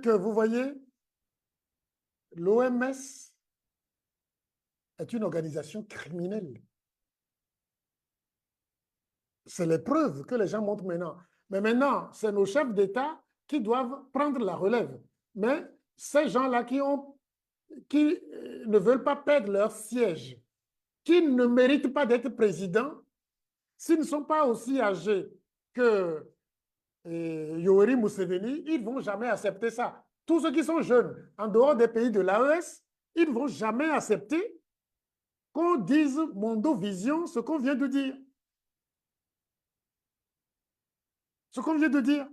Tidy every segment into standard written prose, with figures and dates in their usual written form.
que, vous voyez, l'OMS est une organisation criminelle. C'est les preuves que les gens montrent maintenant. Mais maintenant, c'est nos chefs d'État qui doivent prendre la relève. Mais ces gens-là qui ne veulent pas perdre leur siège, qui ne méritent pas d'être présidents, s'ils ne sont pas aussi âgés que Yoweri Museveni, ils ne vont jamais accepter ça. Tous ceux qui sont jeunes, en dehors des pays de l'AES, ils ne vont jamais accepter qu'on dise Mondovision ce qu'on vient de dire. Ce qu'on vient de dire.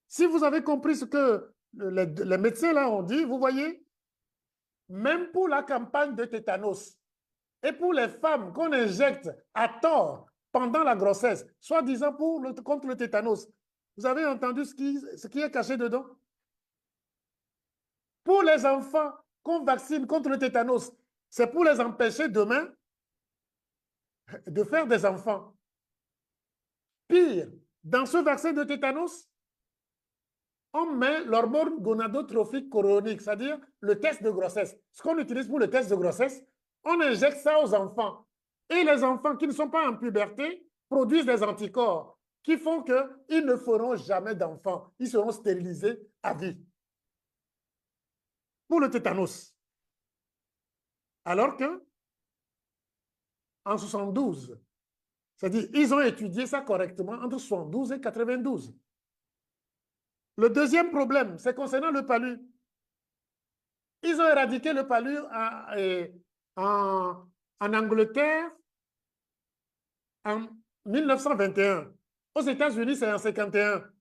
Si vous avez compris ce que les médecins là ont dit, vous voyez, même pour la campagne de tétanos et pour les femmes qu'on injecte à tort pendant la grossesse, soi-disant contre le tétanos, vous avez entendu ce qui est caché dedans? Pour les enfants qu'on vaccine contre le tétanos, c'est pour les empêcher demain de faire des enfants. Pire, dans ce vaccin de tétanos, on met l'hormone gonadotrophique chorionique, c'est-à-dire le test de grossesse. Ce qu'on utilise pour le test de grossesse, on injecte ça aux enfants. Et les enfants qui ne sont pas en puberté produisent des anticorps qui font qu'ils ne feront jamais d'enfants. Ils seront stérilisés à vie. Pour le tétanos. Alors que, en 72, c'est-à-dire, ils ont étudié ça correctement entre 72 et 92. Le deuxième problème, c'est concernant le palu. Ils ont éradiqué le palu en Angleterre en 1921. Aux États-Unis, c'est en 51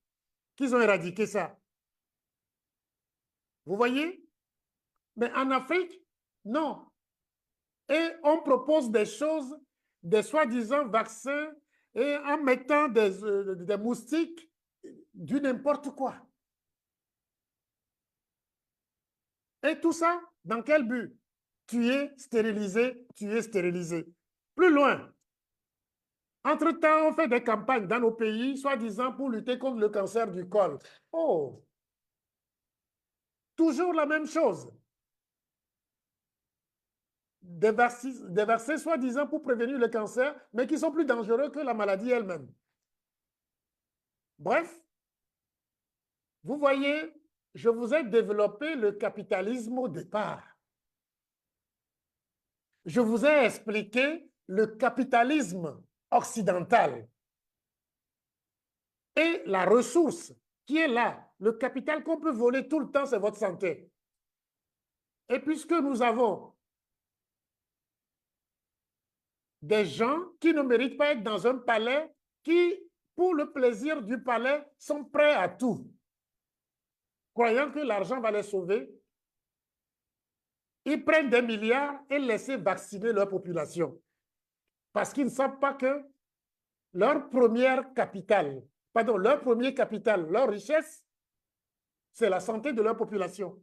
qu'ils ont éradiqué ça. Vous voyez? Mais en Afrique, non. Et on propose des choses, des soi-disant vaccins, et en mettant des moustiques, du n'importe quoi. Et tout ça, dans quel but? Tuer, stériliser, tuer, stériliser. Plus loin. Entre-temps, on fait des campagnes dans nos pays, soi-disant pour lutter contre le cancer du col. Oh! Toujours la même chose. Des vaccins soi-disant pour prévenir le cancer, mais qui sont plus dangereux que la maladie elle-même. Bref, vous voyez, je vous ai développé le capitalisme au départ. Je vous ai expliqué le capitalisme occidental et la ressource qui est là. Le capital qu'on peut voler tout le temps, c'est votre santé. Et puisque nous avons des gens qui ne méritent pas être dans un palais, qui, pour le plaisir du palais, sont prêts à tout, croyant que l'argent va les sauver, ils prennent des milliards et laissent vacciner leur population. Parce qu'ils ne savent pas que leur premier capital, leur richesse, c'est la santé de leur population.